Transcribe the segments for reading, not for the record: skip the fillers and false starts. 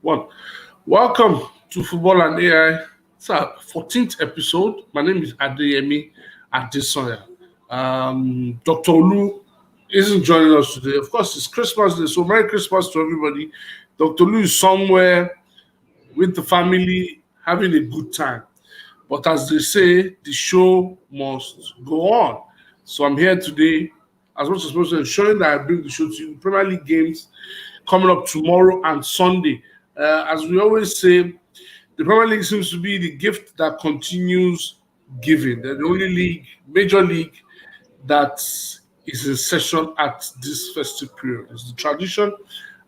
One. Welcome to Football and AI. It's our 14th episode. My name is Adeyemi Adesoya. Dr. Olu isn't joining us today. Of course, it's Christmas Day, so Merry Christmas to everybody. Dr. Olu is somewhere with the family having a good time. But as they say, the show must go on. So I'm here today, as much as possible, ensuring that I bring the show to you. Premier League games coming up tomorrow and Sunday. As we always say, the Premier League seems to be the gift that continues giving. They're the only league, major league, that is in session at this festive period. It's the tradition,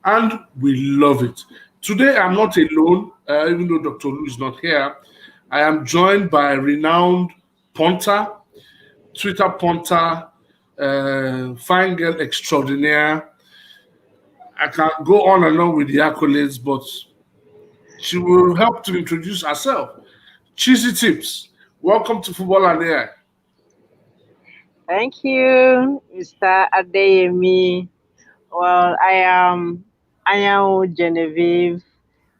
and we love it. Today, I'm not alone, even though Dr. Lu is not here. I am joined by renowned punter, Twitter punter, fine girl extraordinaire. I can go on and on with the accolades, but she will help to introduce herself. Cheesy Tips, welcome to Football and AI. Thank you, Mr. Adeyemi. Well, I am Genevieve.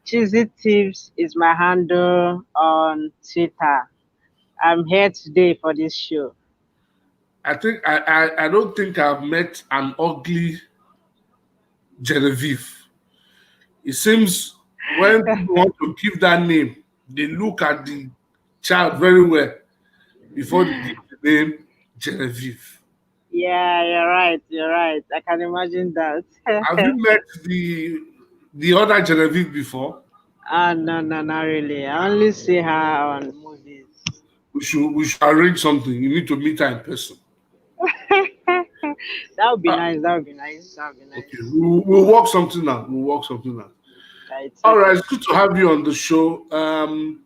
Cheesy Tips is my handle on Twitter. I'm here today for this show. I don't think I've met an ugly Genevieve. It seems when people want to give that name, they look at the child very well before they give the name Genevieve. Yeah, you're right. You're right. I can imagine that. Have you met the other Genevieve before? No, no, not really. I only see her on movies. We should arrange something. You need to meet her in person. That would be Ah, nice. That would be nice. That would be okay, nice. we'll work something out. We'll work something out. It's All right, okay. it's good to have you on the show.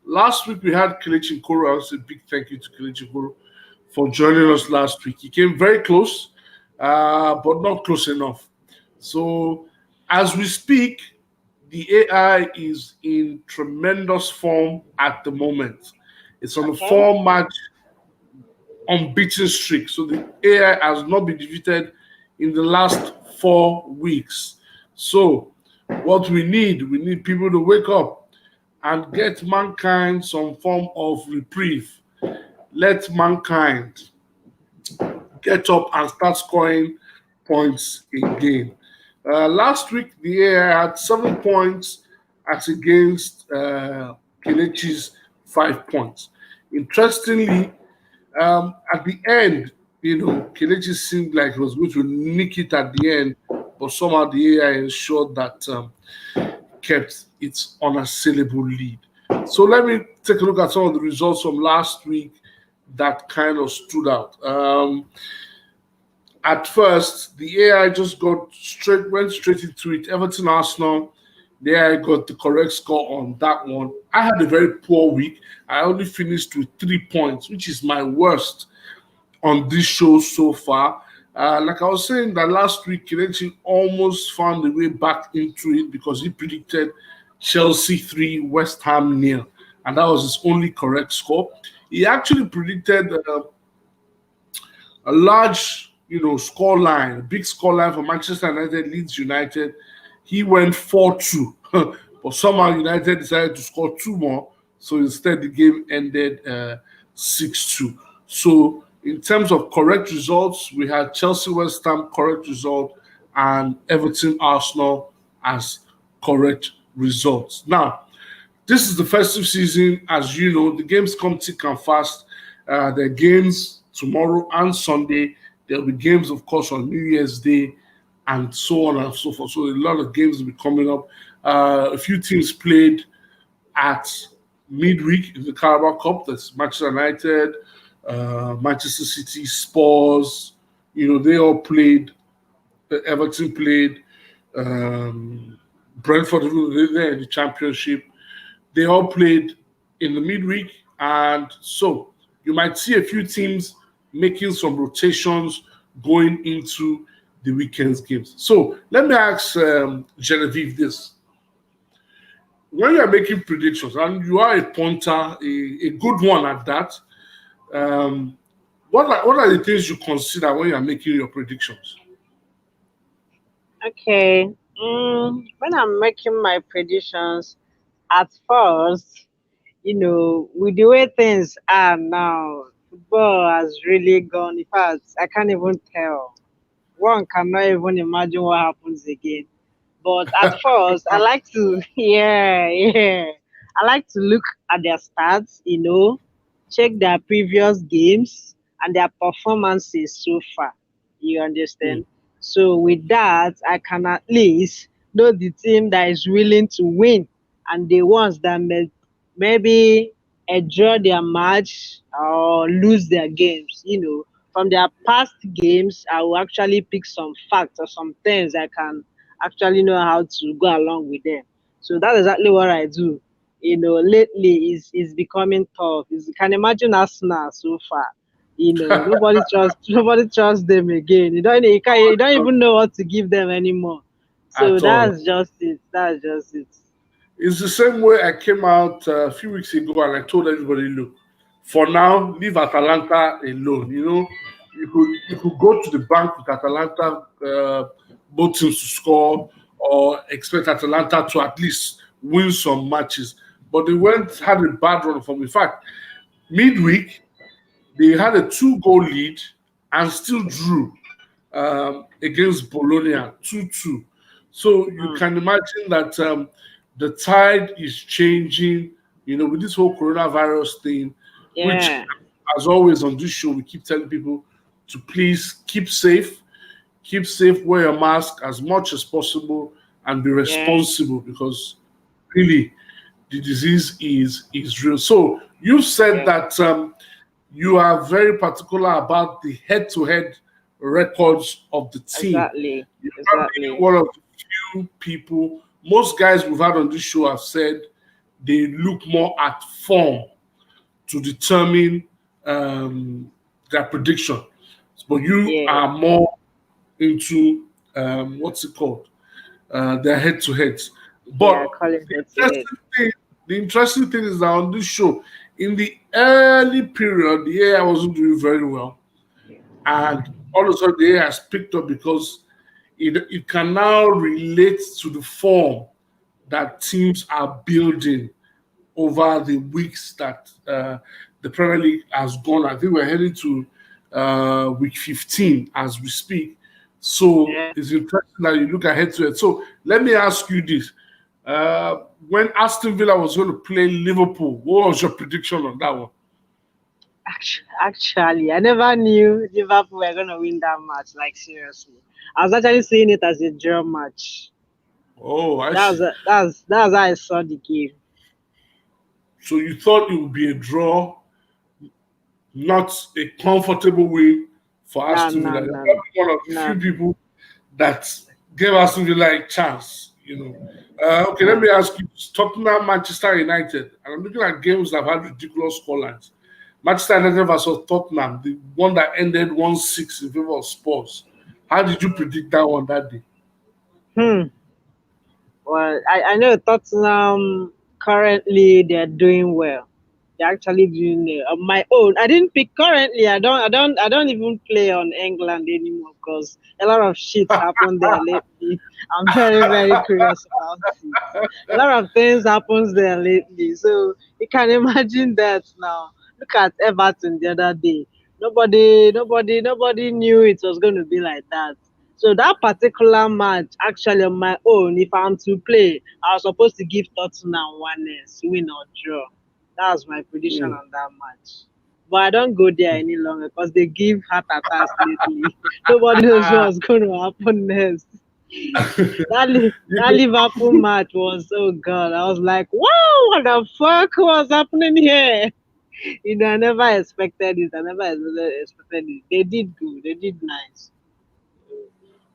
Last week we had Kelechi Nkoro. I'll say big thank you to Kelechi Nkoro for joining us last week. He came very close, but not close enough. So, as we speak, the AI is in tremendous form at the moment. It's on a Okay. four-match unbeaten streak. So the AI has not been defeated in the last 4 weeks. So what we need people to wake up and get mankind some form of reprieve. Let mankind get up and start scoring points again. Last week, the AI had 7 points as against Kelechi's 5 points. Interestingly, at the end, Kelechi seemed like he was going to nick it at the end, but somehow the AI ensured that kept its unassailable lead. So let me take a look at some of the results from last week that kind of stood out. At first, the AI just went straight into it. Everton Arsenal, the AI got the correct score on that one. I had a very poor week. I only finished with 3 points, which is my worst on this show so far. Like I was saying that last week, Kelechi almost found a way back into it because he predicted Chelsea 3, West Ham nil, and that was his only correct score. He actually predicted a large, score line, a big score line for Manchester United, Leeds United. He went 4-2, but somehow United decided to score two more. So instead, the game ended 6-2. So in terms of correct results, we had Chelsea West Ham correct result and Everton Arsenal as correct results. Now, this is the festive season. As you know, the games come thick and fast. There are games tomorrow and Sunday. There'll be games, of course, on New Year's Day and so on and so forth. So a lot of games will be coming up. A few teams played at midweek in the Carabao Cup. That's Manchester United, Manchester City, Spurs. They all played. Everton played. Brentford, they're in the Championship. They all played in the midweek, and so you might see a few teams making some rotations going into the weekend's games. So let me ask Genevieve this: when you are making predictions, and you are a punter, a good one at that, um, what are the things you consider when you are making your predictions? Okay. When I'm making my predictions, at first, with the way things are now, football has really gone. In fact, I can't even tell. One cannot even imagine what happens again. But at first, I like to, yeah. I like to look at their stats, check their previous games and their performances so far. You Mm. understand? So with that, I can at least know the team that is willing to win and the ones that maybe draw their match or lose their games. From their past games, I will actually pick some facts or some things I can actually know how to go along with them. So that's exactly what I do. Lately is becoming tough. You can imagine Arsenal so far. Nobody trusts them again. You don't even know what to give them anymore. So At all. that's just it. That's just it. It's the same way I came out a few weeks ago and I told everybody, look, for now, leave Atalanta alone. You could go to the bank with Atalanta, both teams to score, or expect Atalanta to at least win some matches. But they went had a bad run from. In fact, midweek they had a two-goal lead and still drew against Bologna 2-2. So you Mm, can imagine that the tide is changing, with this whole coronavirus thing, which, yeah, as always on this show, we keep telling people to please keep safe, wear your mask as much as possible, and be yeah, responsible because really the disease is real. So you said yeah, that you are very particular about the head-to-head records of the team. exactly, You're probably exactly. one of the few people. Most guys we've had on this show have said they look more at form to determine um, their prediction, but you Yeah, are more into what's it called? Their head-to-heads. yeah, But calling the head to head. interesting thing, the interesting thing is that on this show, in the early period, the AI wasn't doing very well, and all of a sudden the AI has picked up because it can now relate to the form that teams are building over the weeks that the Premier League has gone. I think we're heading to week 15 as we speak. So Yeah. it's interesting that you look ahead to it. So let me ask you this. When Aston Villa was going to play Liverpool, what was your prediction on that one? Actually, I never knew Liverpool were gonna win that match. Like seriously, I was actually seeing it as a draw match. Oh, I That's see. that's how I saw the game. So you thought it would be a draw, not a comfortable win for No, Aston no, Villa. They're no, probably one of the no, few people that gave Aston Villa a chance. Okay, let no. me ask you: Tottenham, Manchester United, and I'm looking at games that have had ridiculous scorelines. Manchester United versus Tottenham, the one that ended 1-6 in favor of Spurs. How did you predict that one that day? Hmm. Well, I know Tottenham currently they're doing well. They're actually doing on my own. I didn't pick currently. I don't even play on England anymore because a lot of shit happened there lately. I'm very very curious about it. A lot of things happens there lately, so you can imagine that now. Look at Everton the other day. Nobody knew it was going to be like that. So that particular match, actually on my own, if I'm to play, I was supposed to give Tottenham one else, win or draw. That was my prediction Mm. on that match. But I don't go there any longer because they give heart attacks lately. Nobody knows what's going to happen next. You That know, Liverpool match was so good. I was like, wow, what the fuck was happening here? I never expected it. I never expected it. They did good. They did nice.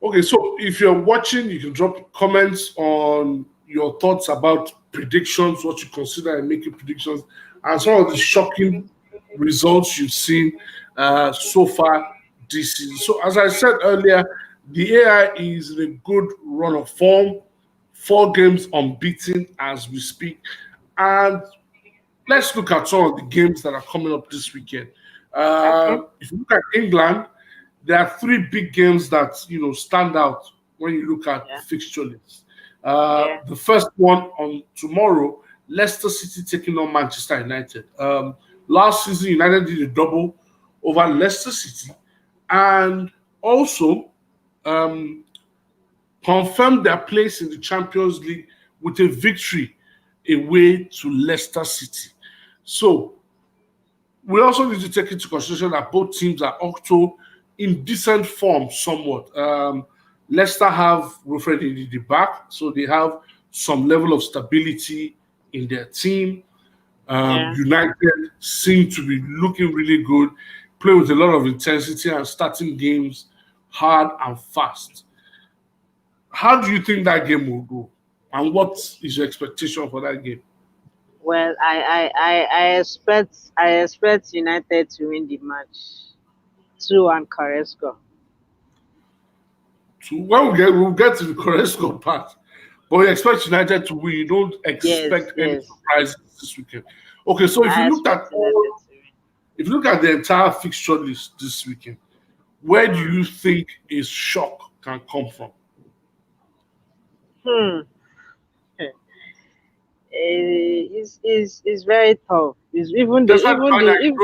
Okay, so if you're watching, you can drop comments on your thoughts about predictions, what you consider in making predictions, and some of the shocking results you've seen so far this season. So, as I said earlier, the AI is in a good run of form, 4 games unbeaten as we speak. And let's look at some of the games that are coming up this weekend. Okay. If you look at England, there are 3 big games that stand out when you look at the Yeah. fixture list. Yeah. The first one on tomorrow, Leicester City taking on Manchester United. Last season, United did a double over Leicester City and also um, confirmed their place in the Champions League with a victory away to Leicester City. So we also need to take into consideration that both teams are also in decent form somewhat. Leicester have Wilfred in the back, so they have some level of stability in their team. Yeah. United seem to be looking really good, play with a lot of intensity and starting games hard and fast. How do you think that game will go? And what is your expectation for that game? Well, I expect United to win the match. 2-1 Carrasco. So when we'll get to the correct score part. But you expect United to win. You don't Yes, expect any yes. surprises this weekend. Okay, so I expect United to win. if you look at the entire fixture list this weekend, where do Hmm. you think a shock can come from? Hmm. It's very tough. It's Despite the even fact the that if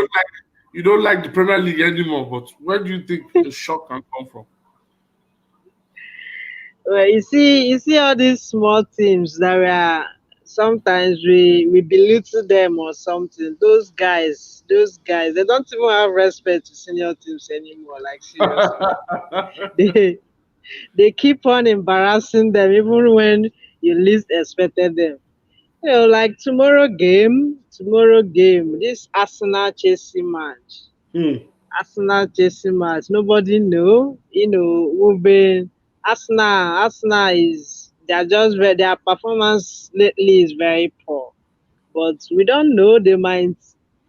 you don't like the Premier League anymore, but where do you think a shock can come from? well, you see all these small teams that we are sometimes we belittle them or something. Those guys, they don't even have respect to senior teams anymore. Like seriously, they they keep on embarrassing them even when you least expected them. Like tomorrow game, this Arsenal Chelsea match. Hmm. Arsenal Chelsea match. Nobody know. We've been Arsenal is they are just their performance lately is very poor. But we don't know they might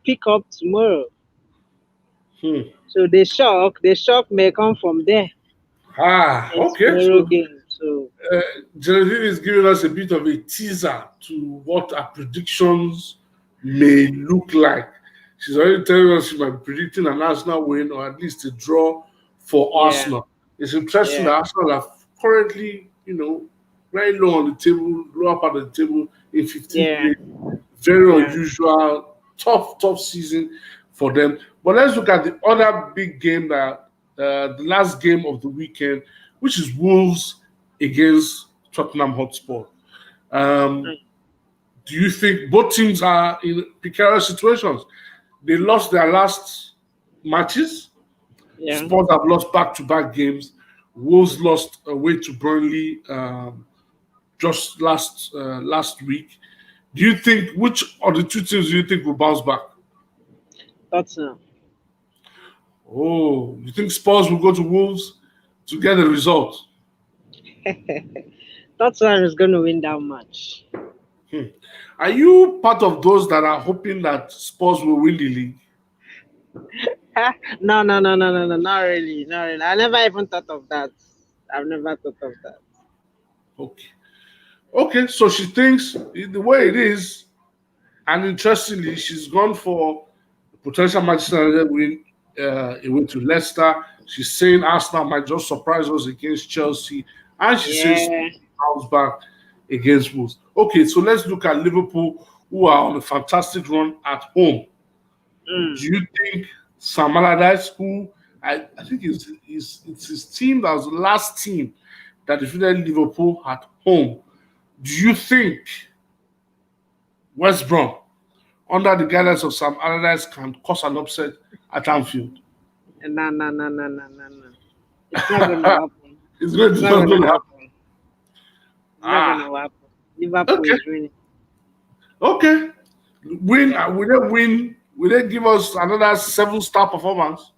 pick up tomorrow. Hmm. So the shock may come from there in Okay. tomorrow So game. So uh, Genevieve is giving us a bit of a teaser to what our predictions may look like. She's already telling us she might be predicting an Arsenal win or at least a draw for yeah, Arsenal. It's interesting that yeah, Arsenal are currently, very low on the table, low up at the table in 15th yeah, place. Very yeah. unusual, tough season for them. But let's look at the other big game that the last game of the weekend, which is Wolves against Tottenham Hotspur. Um, Mm, do you think both teams are in precarious situations? They lost their last matches. yeah. Spurs have lost back-to-back games. Wolves lost away to Burnley just last week. Do you think which of the two teams do you think will bounce back? Tottenham. Oh, you think Spurs will go to Wolves to get a result? Tottenham is going to win that match. Hmm. Are you part of those that are hoping that Spurs will win the league? No, no, no, no, no, no, not really, not really. I never even thought of that. I've never thought of that. Okay. Okay, so she thinks the way it is, and interestingly, she's gone for potential Manchester United win away to Leicester. She's saying Arsenal might just surprise us against Chelsea, and she says Yeah. bounce back against Wolves. Okay, so let's look at Liverpool, who are on a fantastic run at home. Do Mm. you think Sam Allardyce, who I think it's his team that was the last team that defeated Liverpool at home? Do you think West Brom, under the guidance of Sam Allardyce, can cause an upset at Anfield? No, no, no, no, no, no, no. It's not going to happen. It's going It's to not not going to going to happen. happen. It's not going Ah, to happen. Liverpool okay, is winning. okay. Win? Yeah. Will they win? Will they give us another seven-star performance?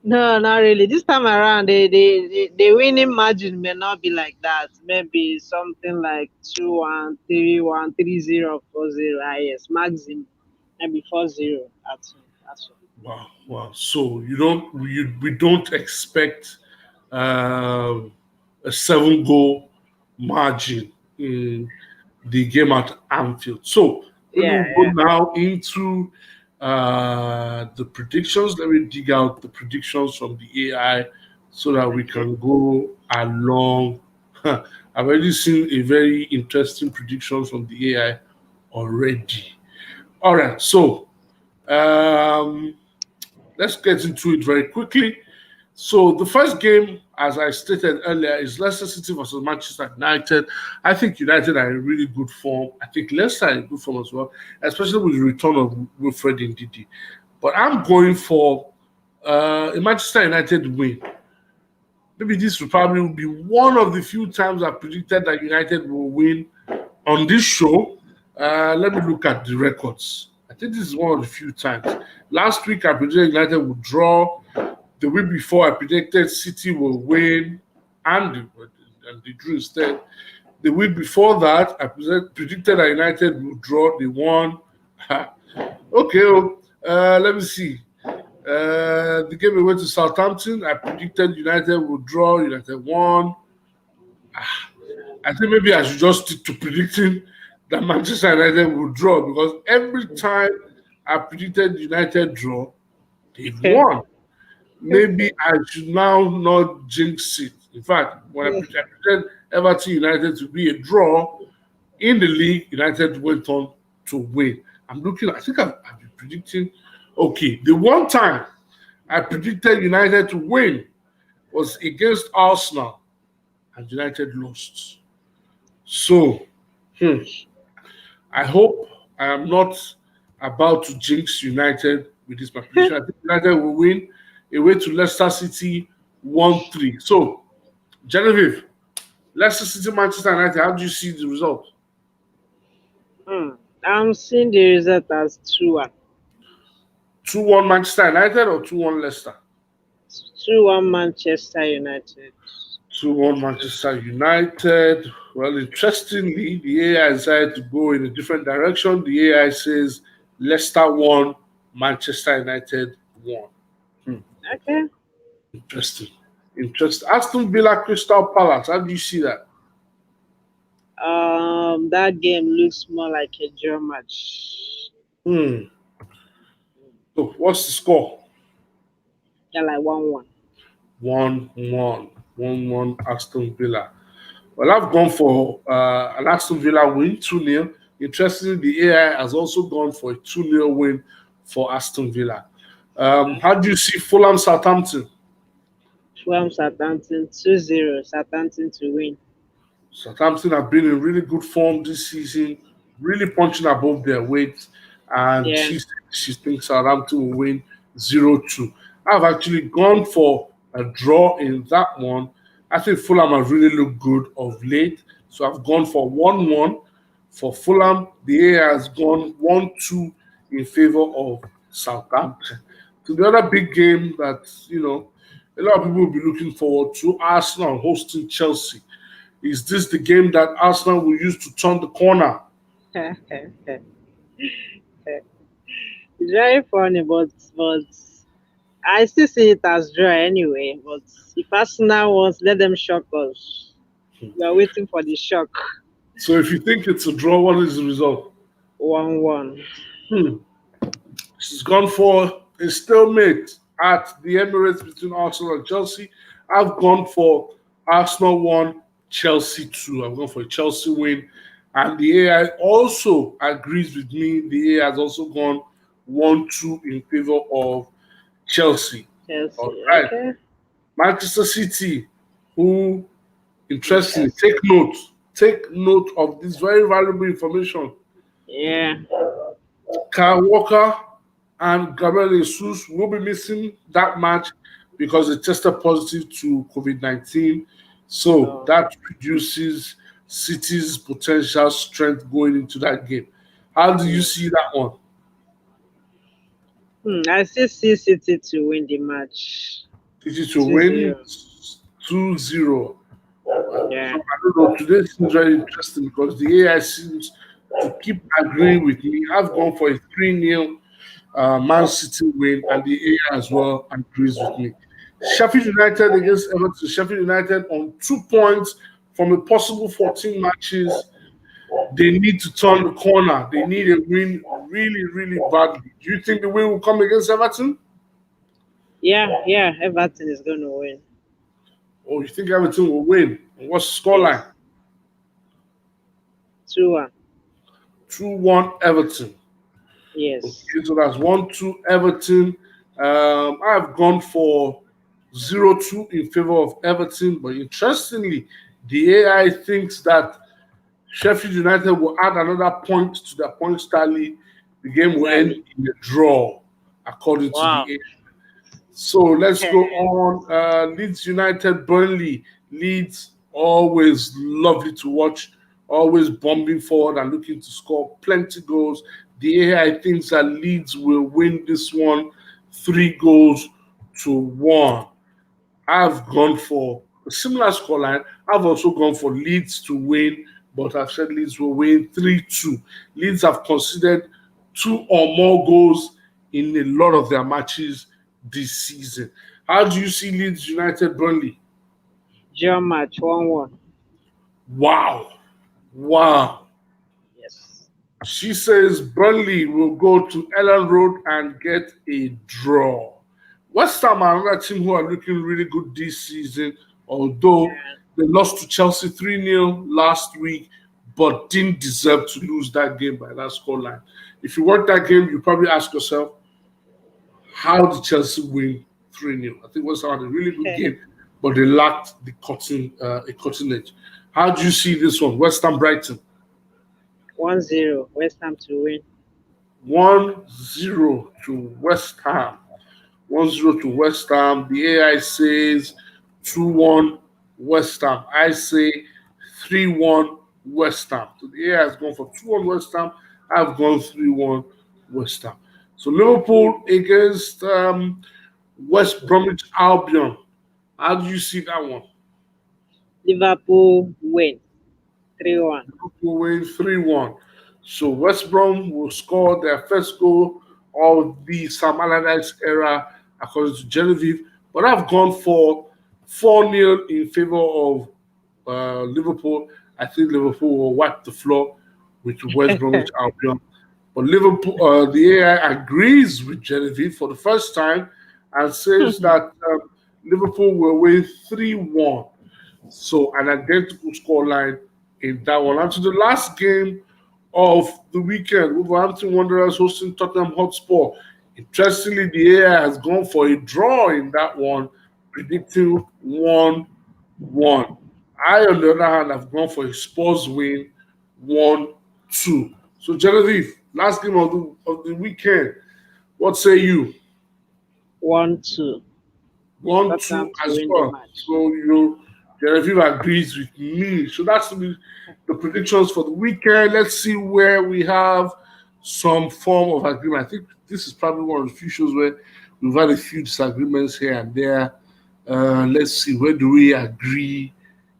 No, not really. This time around, the winning margin may not be like that. Maybe something like 2-1, 3-1, 3-0, 4-0. Yes, maximum. Maybe 4-0 at home. That's all. Wow, wow. So we don't expect uh, a seven-goal margin in the game at Anfield. So maybe Yeah, we'll go yeah. now into the predictions. Let me dig out the predictions from the AI so that we Okay. can go along. I've already seen a very interesting prediction from the AI already. All right, so um, let's get into it very quickly. So the first game, as I stated earlier, is Leicester City versus Manchester United. I think United are in really good form. I think Leicester are in good form as well, especially with the return of Wilfred Ndidi. But I'm going for a Manchester United win. Maybe this will probably be one of the few times I predicted that United will win on this show. Let me look at the records. I think this is one of the few times. Last week I predicted United would draw. The week before I predicted City will win, and they drew instead. The week before that I predicted that United would draw. They won. Okay, let me see. The game we went to Southampton, I predicted United would draw. United won. I think maybe I should just stick to predicting that Manchester United would draw because every time I predicted United draw, they've Okay. won. Maybe I should now not jinx it. In fact, when I predicted Everton United to be a draw in the league, United went on to win. I'm looking, I think I've been predicting. Okay, the one time I predicted United to win was against Arsenal, and United lost. So, hmm, I hope I am not about to jinx United with this my prediction. I think United will win away to Leicester City 1-3. So, Genevieve, Leicester City, Manchester United, how do you see the result? Hmm. I'm seeing the result as 2-1. 2-1 Manchester United or 2-1 Leicester? 2-1 Manchester United. 2-1 Manchester United. Well, interestingly, the AI decided to go in a different direction. The AI says Leicester won, Manchester United won. Hmm. Okay. Interesting. Interesting. Aston Villa, Crystal Palace. How do you see that? That game looks more like a draw match. Hmm. So, what's the score? Yeah, like 1-1. 1-1. 1-1 Aston Villa. Well, I've gone for an Aston Villa win, 2-0. Interestingly, the AI has also gone for a 2-0 win for Aston Villa. How do you see Fulham Southampton? Fulham Southampton 2-0. Southampton to win. Southampton have been in really good form this season, really punching above their weight, and Yeah. she thinks Southampton will win 0-2. I've actually gone for a draw in that one. I think Fulham have really looked good of late, so I've gone for 1-1 for Fulham. The A has gone 1-2 in favor of Southampton. So the other big game that a lot of people will be looking forward to, Arsenal hosting Chelsea. Is this the game that Arsenal will use to turn the corner? It's very funny, but I still see it as draw anyway. But if Arsenal wants, let them shock us. We are waiting for the shock. So if you think it's a draw, what is the result? 1-1. Hmm. She's gone for a stalemate at the Emirates between Arsenal and Chelsea. I've gone for Arsenal 1, Chelsea 2. I've gone for a Chelsea win. And the AI also agrees with me. The AI has also gone 1-2 in favor of Chelsea. All Chelsea. right. Okay. Manchester City, who, interesting, Newcastle. take note of this very valuable information. Yeah. Kyle Walker and Gabriel Jesus will be missing that match because they tested positive to COVID-19. So Oh. that reduces City's potential strength going into that game. How do you Hmm. see that one? I still see City to win the match. City to win 2-0. 2-0. Yeah. I don't know. Today seems very interesting because the AI seems to keep agreeing with me. I've gone for a 3-0 Man City win, and the AI as well agrees with me. Sheffield United against Everton. Sheffield United on 2 points from a possible 14 matches. They need to turn the corner. They need a win really, really badly. Do you think the win will come against Everton? Yeah. Yeah. Everton is going to win. Or you think Everton will win? What's the scoreline? Yes. 2-1. 2-1 Everton. Yes. Okay, so that's 1-2 Everton. I've gone for 0-2 in favor of Everton, but interestingly, the AI thinks that Sheffield United will add another point to their point tally. The game will end Tally. in a draw, according to the Wow. AI. So let's go on. Leeds United, Burnley. Leeds, always lovely to watch, always bombing forward and looking to score plenty goals. The AI thinks that Leeds will win this one 3 goals to 1. I've gone for a similar scoreline. I've also gone for Leeds to win, but I've said Leeds will win 3-2. Leeds have conceded 2 or more goals in a lot of their matches this season. How do you see Leeds United Burnley? Draw match 1-1. Wow. Wow. Yes. She says Burnley will go to Ellen Road and get a draw. West Ham are another team who are looking really good this season, although Yeah. they lost to Chelsea 3-0 last week, but didn't deserve to lose that game by that scoreline. If you watch that game, you probably ask yourself, how did Chelsea win 3-0? I think West Ham had a really good game, but they lacked a cutting edge. How do you see this one? West Ham Brighton. 1-0. West Ham to win. 1-0 to West Ham. 1-0 to West Ham. The AI says 2-1 West Ham. I say 3-1 West Ham. So the AI has gone for 2-1 West Ham. I've gone 3-1 West Ham. So Liverpool against West Bromwich Albion. How do you see that one? Liverpool win. 3-1. Liverpool win 3-1. So West Brom will score their first goal of the Sam Allardyce era, according to Genevieve. But I've gone for 4-0 in favor of Liverpool. I think Liverpool will wipe the floor with West Bromwich Albion. But Liverpool, the AI agrees with Genevieve for the first time and says that Liverpool will win 3-1. So an identical scoreline in that one. And to the last game of the weekend, Wolverhampton Wanderers hosting Tottenham Hotspur. Interestingly, the AI has gone for a draw in that one, predicting 1-1. I, on the other hand, have gone for a Spurs win 1-2. So, Genevieve, last game of the weekend, what say you? 1-2. 1-2 Tottenham to as win the well. match. So, Genevieve agrees with me. So that's the predictions for the weekend. Let's see where we have some form of agreement. I think this is probably one of the few shows where we've had a few disagreements here and there. Let's see, where do we agree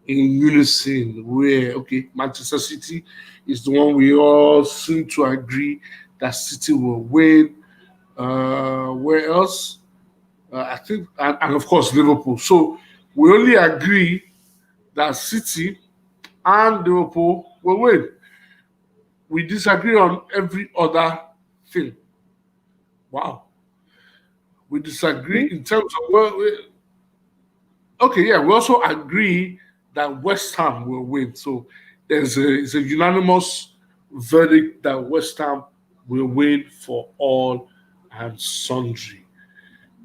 in unison? Where, okay, Manchester City is the one we all seem to agree that City will win. Where else? I think, and of course, Liverpool. So we only agree that City and Liverpool will win. We disagree on every other thing. Wow. We disagree Mhm. in terms of, well, okay, yeah, we also agree that West Ham will win. So it's a unanimous verdict that West Ham will win for all and sundry.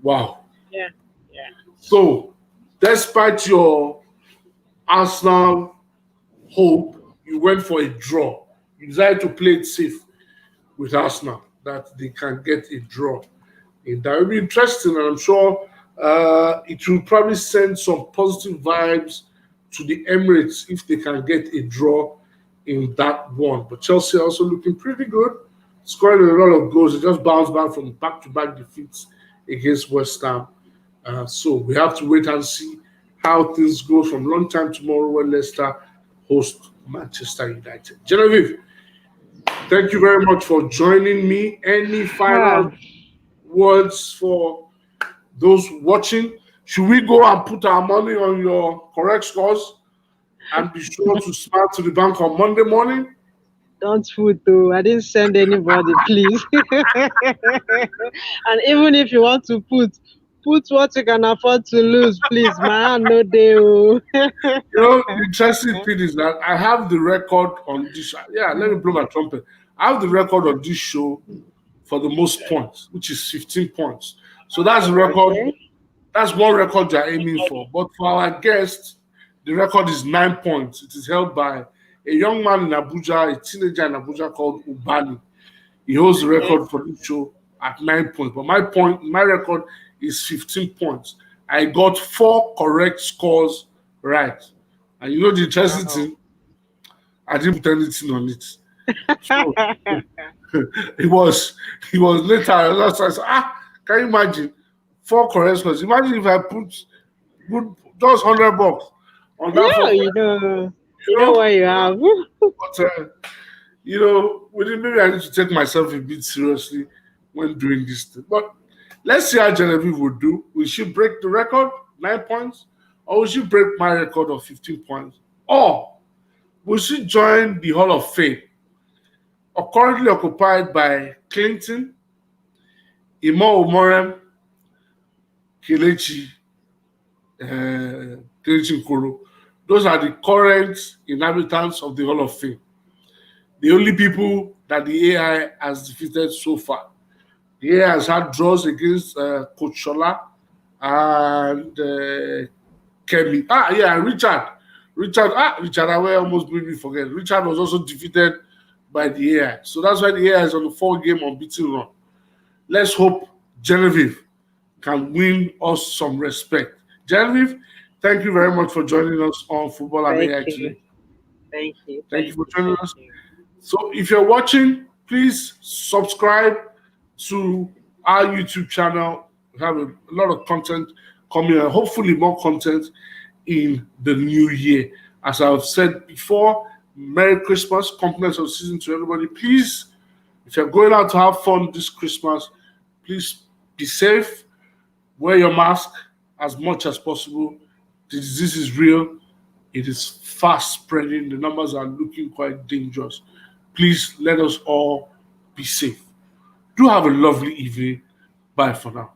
Wow. Yeah. Yeah. So, despite your Arsenal hope, you went for a draw. You decided to play it safe with Arsenal, that they can get a draw. And that will be interesting, and I'm sure it will probably send some positive vibes to the Emirates if they can get a draw in that one. But Chelsea are also looking pretty good, scoring a lot of goals. They just bounced back from back-to-back defeats against West Ham. So we have to wait and see how things go from lunchtime tomorrow when Leicester host Manchester United. Genevieve, thank you very much for joining me. Any Ah, final words for those watching? Should we go and put our money on your correct scores and be sure to smile to the bank on Monday morning? don't put though. I didn't send anybody, please. And even if you want to put, put what you can afford to lose, please. My hand no deal. The interesting thing is that I have the record on this. Yeah, let me blow my trumpet. I have the record on this show for the most points, which is 15 points. So that's the record. Okay. That's one record you're aiming for. But for our guest, the record is 9 points. It is held by a young man in Abuja, a teenager in Abuja called Ubani. He holds the Okay. record for this show at 9 points. But my record is 15 points. I got 4 correct scores right. And you know the interesting Wow. thing? I didn't put anything on it. So it was later. I said, can you imagine 4 correct scores? Imagine if I put just $100 on that Yeah, 4 you correct, know, you you know know. what you have. But maybe I need to take myself a bit seriously when doing this thing. But let's see how Genevieve would do. Will she break the record, 9 points, or will she break my record of 15 points? Or will she join the Hall of Fame, currently occupied by Clinton, Imo Omorem, Kelechi, Kelechi Nkoro? Those are the current inhabitants of the Hall of Fame. The only people that the AI has defeated so far. The AI has had draws against Coach Shola and Kemi. Richard. Richard Awe almost made me forget. Richard was also defeated by the AI. So that's why the AI is on a 4-game unbeaten run. Let's hope Genevieve can win us some respect. Genevieve, thank you very much for joining us on Football and Thank AI you. today. Thank you. Thank you for joining us. You. So if you're watching, please subscribe to our YouTube channel. We have a lot of content coming and hopefully more content in the new year. As I've said before, Merry Christmas, compliments of the season to everybody. Please, if you're going out to have fun this Christmas, please be safe, wear your mask as much as possible. The disease is real. It is fast spreading. The numbers are looking quite dangerous. Please let us all be safe. Do have a lovely evening. Bye for now.